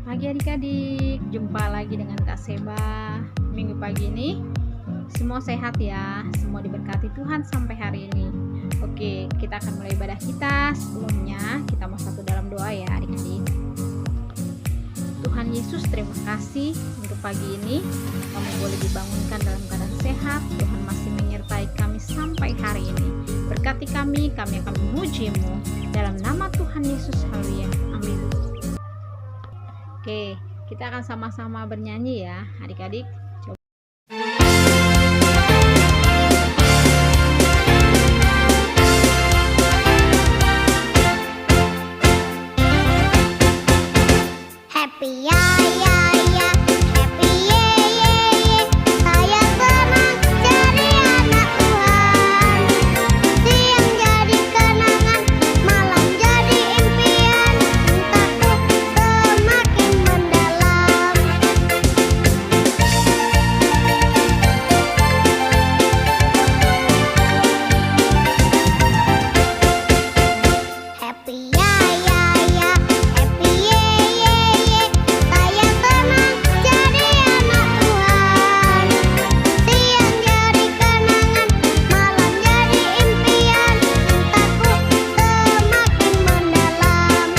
Pagi adik-adik, jumpa lagi dengan Kak Seba. Minggu pagi ini semua sehat ya, semua diberkati Tuhan sampai hari ini. Oke, kita akan mulai ibadah kita. Sebelumnya kita mau satu dalam doa ya adik-adik. Tuhan Yesus, terima kasih untuk pagi ini kami boleh dibangunkan dalam keadaan sehat. Tuhan masih menyertai kami sampai hari ini. Berkati kami akan memuji-Mu dalam nama Tuhan Yesus. Haleluya, amin. Oke, kita akan sama-sama bernyanyi ya adik-adik. Happy ya ya ya, happy ye ye ye. Saya senang jadi anak Tuhan. Siang jadi kenangan, malam jadi impian. Cintaku semakin mendalam. Happy ya ya ya, happy ye ye ye. Saya senang jadi anak Tuhan. Siang jadi kenangan, malam jadi impian. Cintaku semakin mendalam.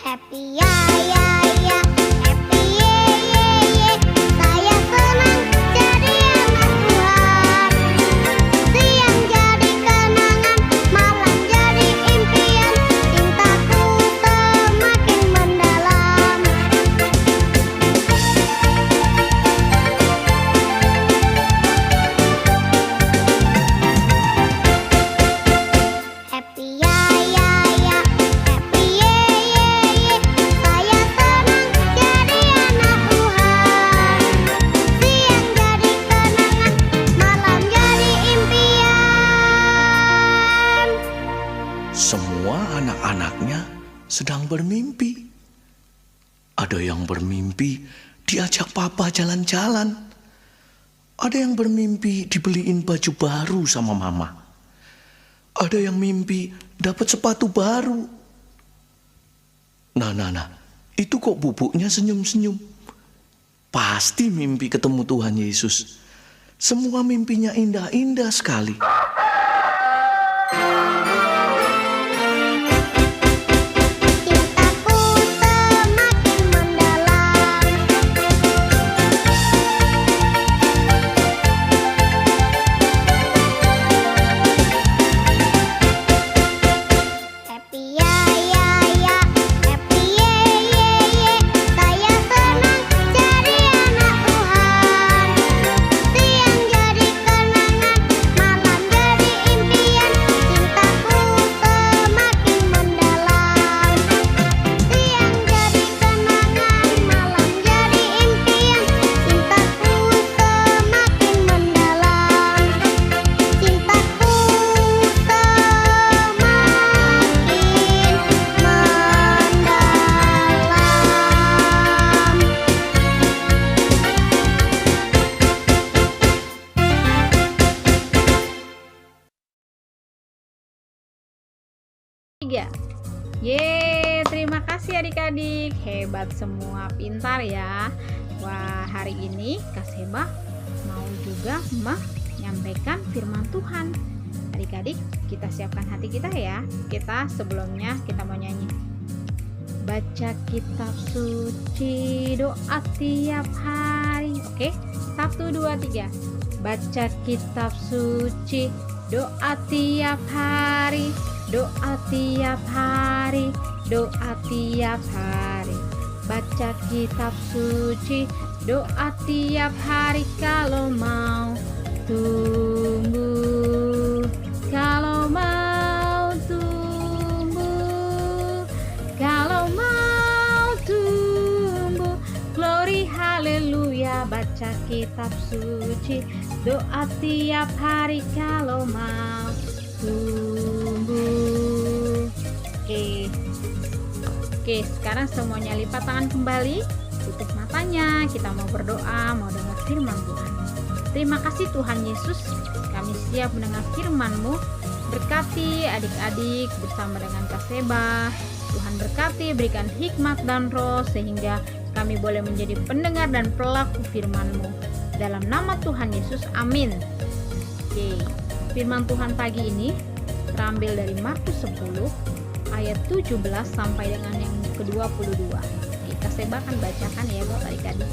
Happy ya ya ya, happy ye ye ye. Saya senang jadi anak Tuhan. Siang jadi kenangan, malam jadi impian. Cintaku semakin mendalam. Happy ya ya ya, happy ye ye ye. Saya senang jadi anak Tuhan. Siang jadi kenangan, malam jadi impian. Semua anak-anaknya sedang bermimpi. Ada yang bermimpi diajak papa jalan-jalan. Ada yang bermimpi dibeliin baju baru sama mama. Ada yang mimpi dapat sepatu baru. Nah, itu kok bubuknya senyum-senyum? Pasti mimpi ketemu Tuhan Yesus. Semua mimpinya indah-indah sekali. Cintaku semakin mendalam. Happy ya ya ya, happy ye ye ye. Saya senang jadi anak Tuhan. Siang jadi kenangan, malam jadi impian. Cintaku semakin mendalam. Siang jadi kenangan, malam jadi impian. Cintaku semakin mendalam. Cintaku semakin Tiga. Terima kasih adik-adik, hebat semua, pintar ya. Wah, hari ini Kak Seba mau juga menyampaikan firman Tuhan. Adik-adik, kita siapkan hati kita ya. Sebelumnya kita mau nyanyi. Baca kitab suci, doa tiap hari. Oke, 1, 2, 3. Baca kitab suci, doa tiap hari. Doa tiap hari, doa tiap hari. Baca kitab suci, doa tiap hari. Kalau mau tumbuh, kalau mau tumbuh. kitab suci, doa tiap hari kalau mau tumbuh. Oke, sekarang semuanya lipat tangan kembali, tutup matanya, kita mau berdoa, mau dengar firman Tuhan. Terima kasih Tuhan Yesus, kami siap mendengar firman-Mu. Berkati adik-adik bersama dengan Kak Seba. Tuhan berkati, berikan hikmat dan roh sehingga kami boleh menjadi pendengar dan pelaku firman-Mu. Dalam nama Tuhan Yesus, amin. Oke, firman Tuhan pagi ini terambil dari Markus 10 ayat 17 sampai dengan yang ke-22. Kak Seba akan bacakan ya buat adik-adik.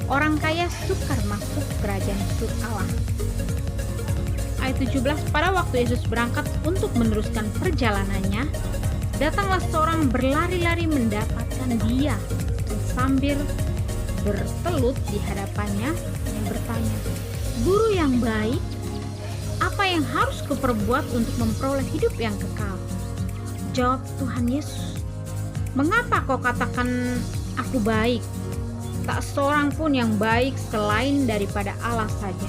Orang kaya sukar masuk kerajaan Allah. Ayat 17, pada waktu Yesus berangkat untuk meneruskan perjalanannya, datanglah seorang berlari-lari mendapatkan dia, dan sambil bertelut di hadapannya yang bertanya, "Guru yang baik, apa yang harus kuperbuat untuk memperoleh hidup yang kekal?" Jawab Tuhan Yesus, "Mengapa kau katakan aku baik? Tak seorang pun yang baik selain daripada Allah saja.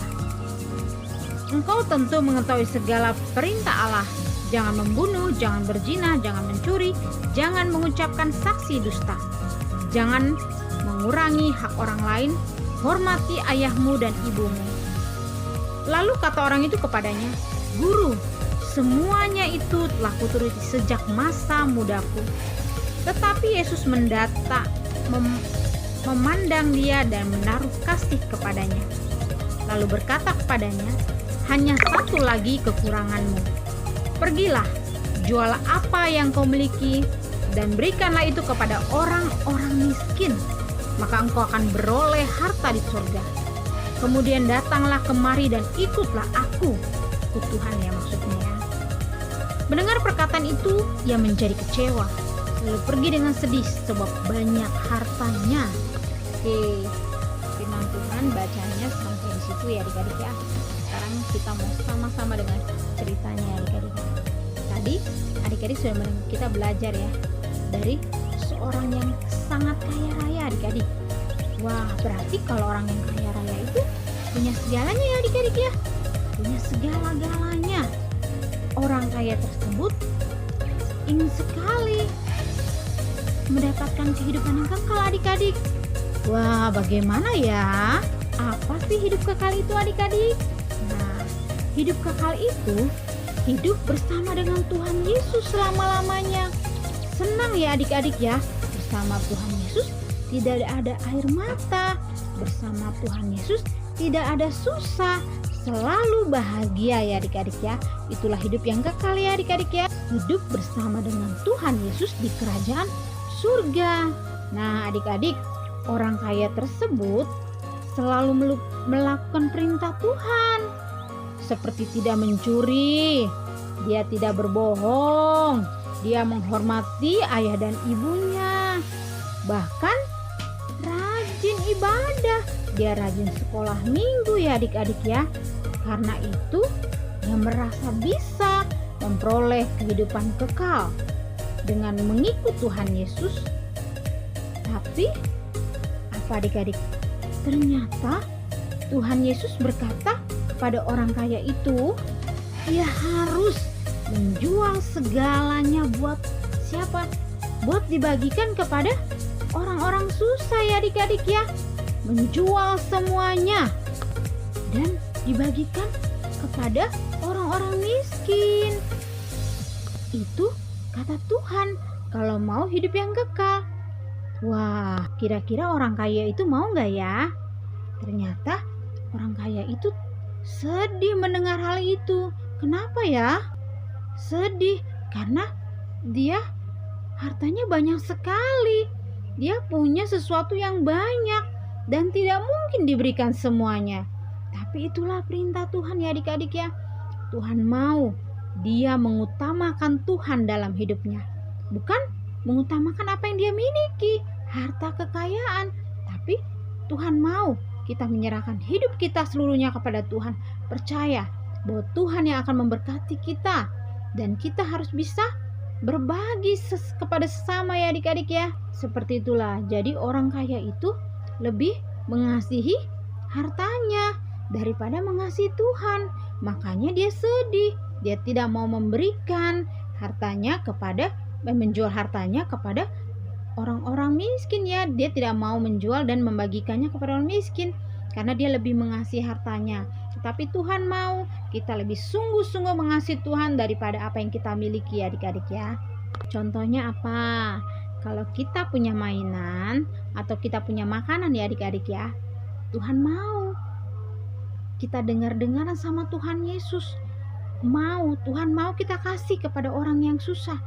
Engkau tentu mengetahui segala perintah Allah. Jangan membunuh, jangan berzina, jangan mencuri, jangan mengucapkan saksi dusta, jangan mengurangi hak orang lain, hormati ayahmu dan ibumu." Lalu kata orang itu kepadanya, "Guru, semuanya itu telah kuturuti sejak masa mudaku." Tetapi Yesus memandang dia dan menaruh kasih kepadanya. Lalu berkata kepadanya, "Hanya satu lagi kekuranganmu. Pergilah, jualah apa yang kau miliki dan berikanlah itu kepada orang-orang miskin, maka engkau akan beroleh harta di surga. Kemudian datanglah kemari dan ikutlah aku." Tuhan ya maksudnya ya. Mendengar perkataan itu, ia menjadi kecewa, lalu pergi dengan sedih sebab banyak hartanya. Oke, firman Tuhan bacanya sampai di situ ya adik-adik ya. Sekarang kita mau sama-sama dengan ceritanya adik-adik. Tadi adik-adik sudah kita belajar ya dari seorang yang sangat kaya raya adik-adik. Wah, berarti kalau orang yang kaya raya itu punya segalanya ya adik-adik ya. Punya segala-galanya. Orang kaya tersebut ingin sekali mendapatkan kehidupan yang kekal adik-adik. Wah, bagaimana ya? Apa sih hidup kekal itu adik-adik? Nah, hidup kekal itu hidup bersama dengan Tuhan Yesus selama-lamanya. Senang ya adik-adik ya. Bersama Tuhan Yesus tidak ada air mata. Bersama Tuhan Yesus tidak ada susah. Selalu bahagia ya adik-adik ya. Itulah hidup yang kekal ya adik-adik ya. Hidup bersama dengan Tuhan Yesus di kerajaan surga. Nah adik-adik, orang kaya tersebut selalu melakukan perintah Tuhan. Seperti tidak mencuri, dia tidak berbohong, dia menghormati ayah dan ibunya. Bahkan rajin ibadah, dia rajin sekolah minggu ya adik-adik ya. Karena itu dia merasa bisa memperoleh kehidupan kekal dengan mengikut Tuhan Yesus. Tapi apa adik-adik? Ternyata Tuhan Yesus berkata kepada orang kaya itu, ia harus menjual segalanya buat siapa? Buat dibagikan kepada orang-orang susah ya adik-adik ya. Menjual semuanya dan dibagikan kepada orang-orang miskin. Itu kata Tuhan kalau mau hidup yang kekal. Wah, kira-kira orang kaya itu mau gak ya? Ternyata orang kaya itu sedih mendengar hal itu. Kenapa ya? Sedih karena dia hartanya banyak sekali. Dia punya sesuatu yang banyak dan tidak mungkin diberikan semuanya. Tapi itulah perintah Tuhan ya adik-adik ya. Tuhan mau dia mengutamakan Tuhan dalam hidupnya. Bukan mengutamakan apa yang dia miliki, harta kekayaan. Tapi Tuhan mau kita menyerahkan hidup kita seluruhnya kepada Tuhan. Percaya bahwa Tuhan yang akan memberkati kita. Dan kita harus bisa berbagi kepada sesama ya adik-adik ya. Seperti itulah. Jadi orang kaya itu lebih mengasihi hartanya daripada mengasihi Tuhan. Makanya dia sedih. Dia tidak mau memberikan hartanya kepada menjual hartanya kepada orang-orang miskin ya. Dia tidak mau menjual dan membagikannya kepada orang miskin karena dia lebih mengasihi hartanya. Tapi Tuhan mau kita lebih sungguh-sungguh mengasihi Tuhan daripada apa yang kita miliki ya adik-adik ya. Contohnya apa? Kalau kita punya mainan atau kita punya makanan ya adik-adik ya, Tuhan mau kita dengar-dengaran sama Tuhan Yesus. Tuhan mau kita kasih kepada orang yang susah.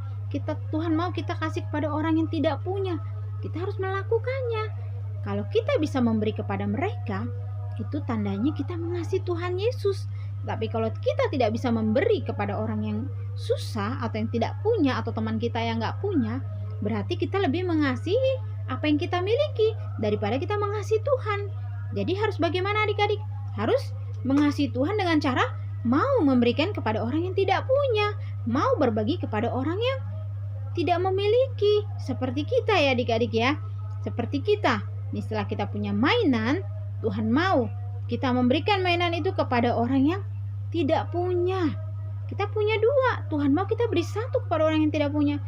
Tuhan mau kita kasih kepada orang yang tidak punya. Kita harus melakukannya. Kalau kita bisa memberi kepada mereka, itu tandanya kita mengasihi Tuhan Yesus. Tapi kalau kita tidak bisa memberi kepada orang yang susah atau yang tidak punya atau teman kita yang nggak punya, berarti kita lebih mengasihi apa yang kita miliki daripada kita mengasihi Tuhan. Jadi harus bagaimana adik-adik? Harus mengasihi Tuhan dengan cara mau memberikan kepada orang yang tidak punya, mau berbagi kepada orang yang tidak memiliki. Seperti kita ya adik-adik ya. Seperti kita, setelah kita punya mainan, Tuhan mau kita memberikan mainan itu kepada orang yang tidak punya. Kita punya 2, Tuhan mau kita beri 1 kepada orang yang tidak punya.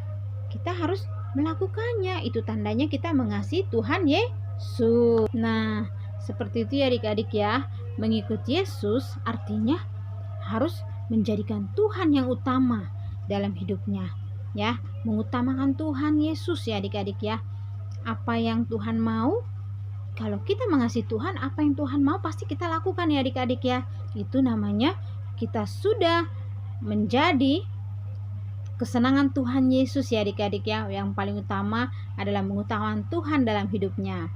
Kita harus melakukannya. Itu tandanya kita mengasihi Tuhan Yesus. Nah, seperti itu ya adik-adik ya. Mengikuti Yesus artinya harus menjadikan Tuhan yang utama dalam hidupnya ya. Mengutamakan Tuhan Yesus ya adik-adik ya. Apa yang Tuhan mau, kalau kita mengasihi Tuhan, apa yang Tuhan mau pasti kita lakukan ya adik-adik ya. Itu namanya kita sudah menjadi kesenangan Tuhan Yesus ya adik-adik ya. Yang paling utama adalah mengutamakan Tuhan dalam hidupnya.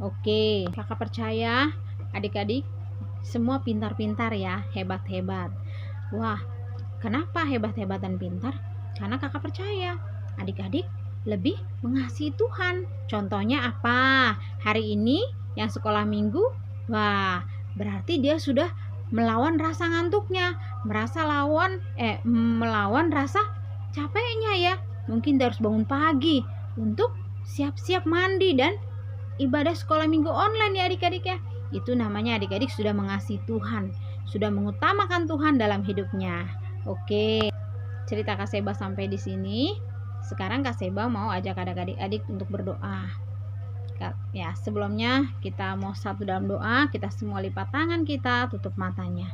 Oke, kakak percaya adik-adik semua pintar-pintar ya, hebat-hebat. Wah, kenapa hebat-hebat dan pintar? Karena kakak percaya adik-adik lebih mengasihi Tuhan. Contohnya apa? Hari ini yang sekolah minggu, wah, berarti dia sudah melawan rasa ngantuknya, melawan rasa capeknya ya. Mungkin dia harus bangun pagi untuk siap-siap mandi dan ibadah sekolah minggu online ya adik-adik ya. Itu namanya adik-adik sudah mengasihi Tuhan, sudah mengutamakan Tuhan dalam hidupnya. Oke, cerita Kak Seba sampai di sini. Sekarang Kak Seba mau ajak adik-adik untuk berdoa. Ya, sebelumnya kita mau satu dalam doa. Kita semua lipat tangan kita, tutup matanya.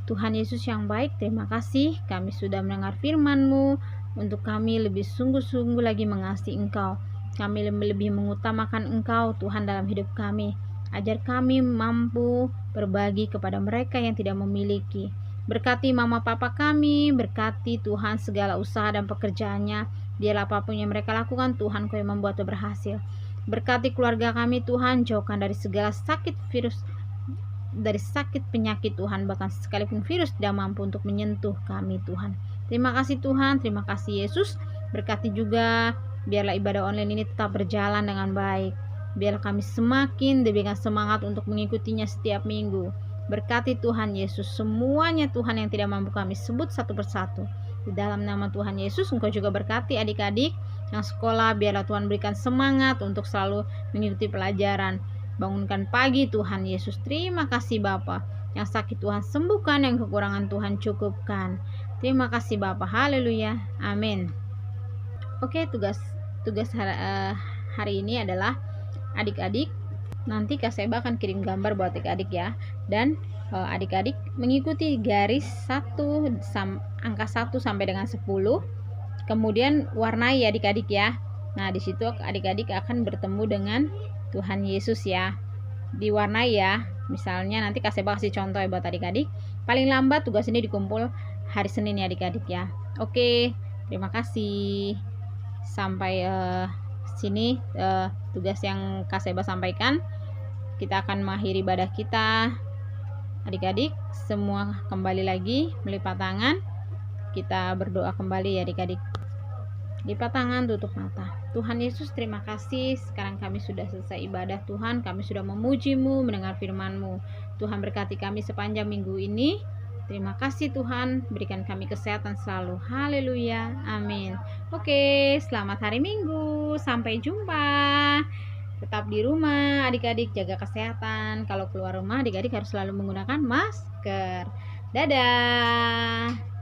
Tuhan Yesus yang baik, terima kasih kami sudah mendengar firman-Mu. Untuk kami lebih sungguh-sungguh lagi mengasihi Engkau. Kami lebih mengutamakan Engkau Tuhan dalam hidup kami. Ajar kami mampu berbagi kepada mereka yang tidak memiliki. Berkati mama papa kami, berkati Tuhan segala usaha dan pekerjaannya. Biarlah apapun yang mereka lakukan, Tuhan Kau yang membuatnya berhasil. Berkati keluarga kami Tuhan, jauhkan dari segala sakit virus, dari sakit penyakit Tuhan, bahkan sekalipun virus tidak mampu untuk menyentuh kami Tuhan. Terima kasih Tuhan, terima kasih Yesus. Berkati juga, biarlah ibadah online ini tetap berjalan dengan baik. Biarlah kami semakin diberikan semangat untuk mengikutinya setiap minggu. Berkati Tuhan Yesus semuanya Tuhan yang tidak mampu kami sebut satu persatu. Di dalam nama Tuhan Yesus, Engkau juga berkati adik-adik yang sekolah. Biarlah Tuhan berikan semangat untuk selalu mengikuti pelajaran. Bangunkan pagi Tuhan Yesus. Terima kasih Bapa. Yang sakit Tuhan sembuhkan, yang kekurangan Tuhan cukupkan. Terima kasih Bapa. Haleluya. Amin. Oke, tugas hari ini adalah adik-adik, nanti Kak Seba akan kirim gambar buat adik-adik ya. Dan adik-adik mengikuti garis angka 1 sampai dengan 10. Kemudian warnai ya adik-adik ya. Nah, di situ adik-adik akan bertemu dengan Tuhan Yesus ya. Diwarnai ya. Misalnya nanti Kak Seba kasih contoh ya buat adik-adik. Paling lambat tugas ini dikumpul hari Senin ya adik-adik ya. Oke, terima kasih. Sampai sini tugas yang Kak Seba sampaikan. Kita akan mengakhiri ibadah kita. Adik-adik semua kembali lagi melipat tangan. Kita berdoa kembali ya adik-adik. Lipat tangan, tutup mata. Tuhan Yesus, terima kasih. Sekarang kami sudah selesai ibadah Tuhan. Kami sudah memuji-Mu, mendengar firman-Mu. Tuhan berkati kami sepanjang minggu ini. Terima kasih Tuhan, berikan kami kesehatan selalu. Haleluya, amin. Oke, selamat hari Minggu. Sampai jumpa. Tetap di rumah, adik-adik jaga kesehatan. Kalau keluar rumah, adik-adik harus selalu menggunakan masker. Dadah.